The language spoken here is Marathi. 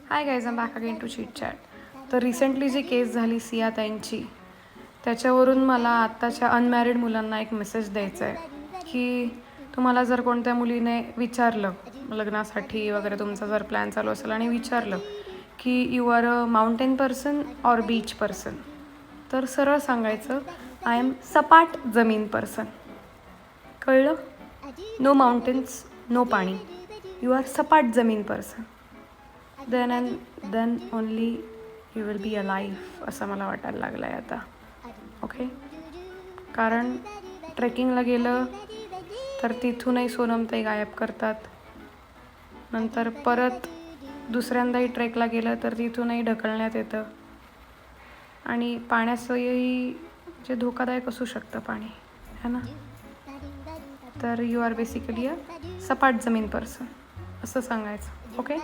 High guys, I'm back again to chit chat. तर रिसेंटली जी केस झाली सिया ताईंची, त्याच्यावरून मला आत्ताच्या अनमॅरिड मुलांना एक मेसेज द्यायचा आहे की तुम्हाला जर कोणत्या मुलीने विचारलं लग्नासाठी वगैरे, तुमचा जर प्लॅन चालू असेल आणि विचारलं की you are a mountain person or beach person, तर सरळ सांगायचं आय एम सपाट जमीन पर्सन. कळलं? नो माउंटेन्स, नो पाणी. यू आर सपाट जमीन person. Then only you will be alive, असं मला वाटायला लागलं आहे आता. ओके, कारण ट्रेकिंगला गेलं तर तिथूनही सोनमताई गायब करतात. नंतर परत दुसऱ्यांदाही ट्रेकला गेलं तर तिथूनही ढकलण्यात येतं. आणि पाण्याचंही जे धोकादायक असू शकतं पाणी, है ना. तर यू आर बेसिकली अ सपाट जमीन पर्सन असं सांगायचं. ओके.